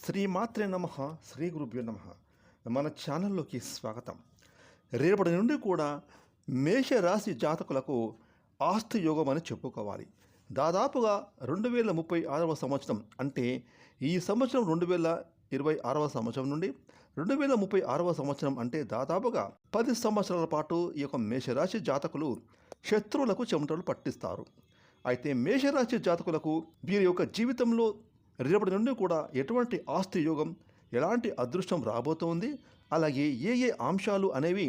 శ్రీమాత్రే నమః. శ్రీ గురుభ్యో నమః. మన ఛానల్లోకి స్వాగతం. రేపటి నుండి కూడా మేషరాశి జాతకులకు ఆస్తి యోగం అని చెప్పుకోవాలి. దాదాపుగా 2036వ సంవత్సరం, అంటే ఈ సంవత్సరం 2026వ సంవత్సరం నుండి 2036వ సంవత్సరం, అంటే దాదాపుగా 10 సంవత్సరాల పాటు ఈ యొక్క మేషరాశి జాతకులు శత్రువులకు చెమటలు పట్టిస్తారు. అయితే మేషరాశి జాతకులకు వీరి యొక్క జీవితంలో రేపటి నుండి కూడా ఎటువంటి ఆస్తి యోగం, ఎలాంటి అదృష్టం రాబోతోంది, అలాగే ఏ ఏ అంశాలు అనేవి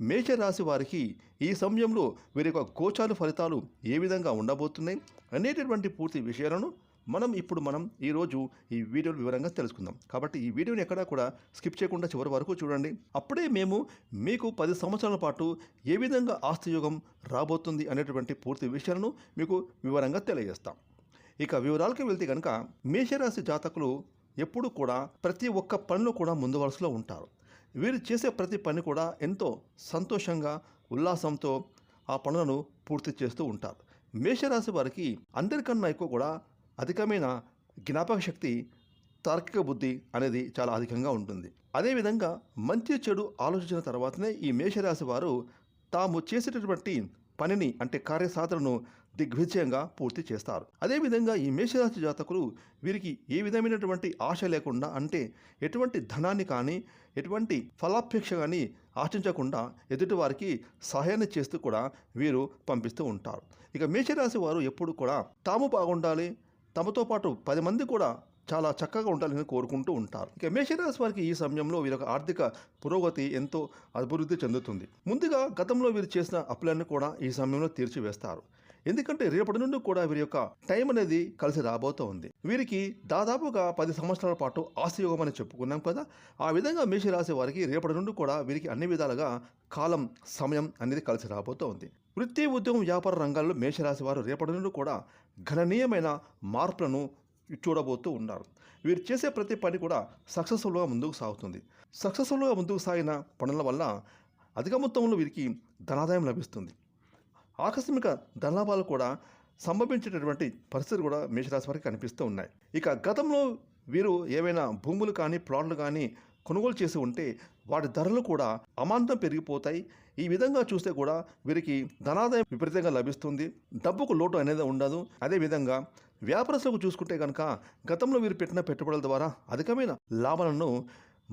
మేషరాశి వారికి ఈ సమయంలో వీరి యొక్క గోచార ఫలితాలు ఏ విధంగా ఉండబోతున్నాయి అనేటటువంటి పూర్తి విషయాలను మనం ఈరోజు ఈ వీడియోలో వివరంగా తెలుసుకుందాం. కాబట్టి ఈ వీడియోని ఎక్కడా కూడా స్కిప్ చేయకుండా చివరి వరకు చూడండి. అప్పుడే మేము మీకు 10 సంవత్సరాల పాటు ఏ విధంగా ఆస్తి యోగం రాబోతుంది అనేటువంటి పూర్తి విషయాలను మీకు వివరంగా తెలియజేస్తాం. ఇక వివరాలకు వెళ్తే కనుక, మేషరాశి జాతకులు ఎప్పుడు కూడా ప్రతి ఒక్క పనిలో కూడా ముందు వరుసలో ఉంటారు. వీరు చేసే ప్రతి పని కూడా ఎంతో సంతోషంగా, ఉల్లాసంతో ఆ పనులను పూర్తి చేస్తూ ఉంటారు. మేషరాశి వారికి అందరికన్నా ఎక్కువ కూడా అధికమైన జ్ఞాపక శక్తి, తార్కిక బుద్ధి అనేది చాలా అధికంగా ఉంటుంది. అదేవిధంగా మంచి చెడు ఆలోచించిన తర్వాతనే ఈ మేషరాశి వారు తాము చేసేటటువంటి పనిని, అంటే కార్యసాధనను దిగ్విజయంగా పూర్తి చేస్తారు. అదేవిధంగా ఈ మేషరాశి జాతకులు వీరికి ఏ విధమైనటువంటి ఆశ లేకుండా, అంటే ఎటువంటి ధనాన్ని కానీ ఎటువంటి ఫలాపేక్ష కానీ ఆశించకుండా ఎదుటివారికి సహాయాన్ని చేస్తూ కూడా వీరు పంపిస్తూ ఉంటారు. ఇక మేషరాశి వారు ఎప్పుడు కూడా తాము బాగుండాలి, తమతో పాటు 10 మంది కూడా చాలా చక్కగా ఉండాలని కోరుకుంటూ ఉంటారు. ఇక మేషరాశి వారికి ఈ సమయంలో వీరి యొక్క ఆర్థిక పురోగతి ఎంతో అభివృద్ధి చెందుతుంది. ముందుగా గతంలో వీరు చేసిన అప్పులన్నీ కూడా ఈ సమయంలో తీర్చివేస్తారు. ఎందుకంటే రేపటి నుండి కూడా వీరి యొక్క టైం అనేది కలిసి రాబోతూ ఉంది. వీరికి దాదాపుగా 10 సంవత్సరాల పాటు ఆస్తి యోగం అని చెప్పుకున్నాం కదా. ఆ విధంగా మేషరాశి వారికి రేపటి నుండి కూడా వీరికి అన్ని విధాలుగా కాలం, సమయం అనేది కలిసి రాబోతూ ఉంది. వృత్తి, ఉద్యోగం, వ్యాపార రంగాల్లో మేషరాశి వారు రేపటి నుండి కూడా గణనీయమైన మార్పులను చూడబోతూ ఉన్నారు. వీరు చేసే ప్రతి పని కూడా సక్సెస్ఫుల్గా ముందుకు సాగుతుంది. సక్సెస్ఫుల్గా ముందుకు సాగిన పనుల వల్ల అధిక మొత్తంలో వీరికి ధనాదాయం లభిస్తుంది. ఆకస్మిక ధనలాభాలు కూడా సంభవించేటటువంటి పరిస్థితులు కూడా మేషరాశి వారికి కనిపిస్తూ ఉన్నాయి. ఇక గతంలో వీరు ఏవైనా భూములు కానీ ప్లాట్లు కానీ కొనుగోలు చేసి ఉంటే వాటి ధరలు కూడా అమాంతం పెరిగిపోతాయి. ఈ విధంగా చూస్తే కూడా వీరికి ధనాదాయం విపరీతంగా లభిస్తుంది. డబ్బుకు లోటు అనేది ఉండదు. అదేవిధంగా వ్యాపారస్తులకు చూసుకుంటే కనుక గతంలో వీరు పెట్టిన పెట్టుబడుల ద్వారా అధికమైన లాభాలను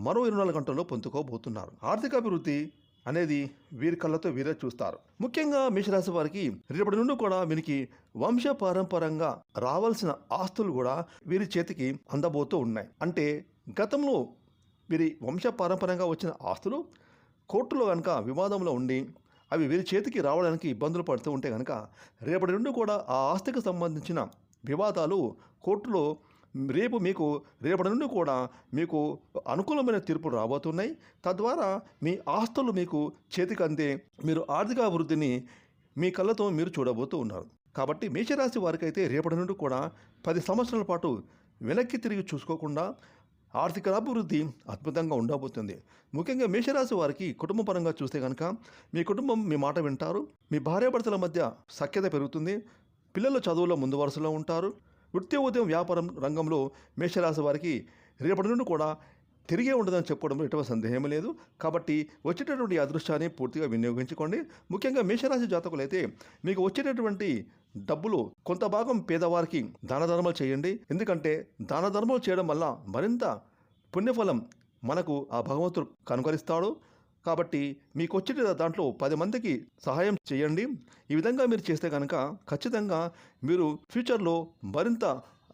మరో 24 గంటల్లో పొందుకోబోతున్నారు. ఆర్థికాభివృద్ధి అనేది వీరి కళ్ళతో వీరే చూస్తారు. ముఖ్యంగా మేషరాశి వారికి రేపటి నుండి కూడా వీరికి వంశపారంపరంగా రావాల్సిన ఆస్తులు కూడా వీరి చేతికి అందబోతూ ఉన్నాయి. అంటే గతంలో వీరి వంశపారంపరంగా వచ్చిన ఆస్తులు కోర్టులో కనుక వివాదంలో ఉండి అవి వీరి చేతికి రావడానికి ఇబ్బందులు పడుతూ ఉంటే కనుక రేపటి నుండి కూడా ఆ ఆస్తికి సంబంధించిన వివాదాలు కోర్టులో రేపటి నుండి కూడా మీకు అనుకూలమైన తీర్పులు రాబోతున్నాయి. తద్వారా మీ ఆస్తులు మీకు చేతికి అందే మీరు ఆర్థిక అభివృద్ధిని మీ కళ్ళతో మీరు చూడబోతూ ఉన్నారు. కాబట్టి మేషరాశి వారికైతే రేపటి నుండి కూడా 10 సంవత్సరాల పాటు వెనక్కి తిరిగి చూసుకోకుండా ఆర్థిక అభివృద్ధి అద్భుతంగా ఉండబోతుంది. ముఖ్యంగా మేషరాశి వారికి కుటుంబ పరంగా చూస్తే కనుక మీ కుటుంబం మీ మాట వింటారు. మీ భార్యాభర్తల మధ్య సఖ్యత పెరుగుతుంది. పిల్లలు చదువులో ముందు వరుసలో ఉంటారు. వృత్తి, ఉద్యోగం, వ్యాపారం రంగంలో మేషరాశి వారికి రేపటి నుండి కూడా తిరిగే ఉండదని చెప్పుకోవడంలో ఎటువంటి సందేహం లేదు. కాబట్టి వచ్చేటటువంటి అదృష్టాన్ని పూర్తిగా వినియోగించుకోండి. ముఖ్యంగా మేషరాశి జాతకులైతే మీకు వచ్చేటటువంటి డబ్బులు కొంత భాగం పేదవారికి దాన ధర్మాలు చేయండి. ఎందుకంటే దాన ధర్మాలు చేయడం వల్ల మరింత పుణ్యఫలం మనకు ఆ భగవంతుడు కనుగరిస్తాడు. కాబట్టి మీకు వచ్చే దాంట్లో 10 మందికి సహాయం చేయండి. ఈ విధంగా మీరు చేస్తే కనుక ఖచ్చితంగా మీరు ఫ్యూచర్లో మరింత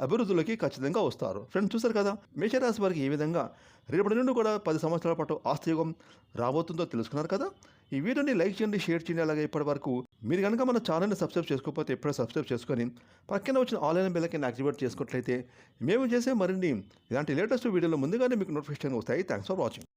అభివృద్ధిలోకి ఖచ్చితంగా వస్తారు. ఫ్రెండ్స్, చూసారు కదా మేషరాశి వారికి ఏ విధంగా రేపటి నుండి కూడా 10 సంవత్సరాల పాటు ఆస్తి యోగం రాబోతుందో తెలుసుకున్నారు కదా. ఈ వీడియోని లైక్ చేయండి, షేర్ చేయండి. అలాగే ఇప్పటి వరకు మీరు కనుక మన ఛానల్ని సబ్స్క్రైబ్ చేసుకోకపోతే ఎప్పుడో సబ్స్క్రైబ్ చేసుకొని పక్కన వచ్చిన ఆన్లైన్ బెల్ ఐకాన్ యాక్టివేట్ చేసుకున్నట్లయితే మేము చేసే మరిన్ని ఇలాంటి లేటెస్ట్ వీడియోలు ముందుగానే మీకు నోటిఫికేషన్ వస్తాయి. Thanks for watching.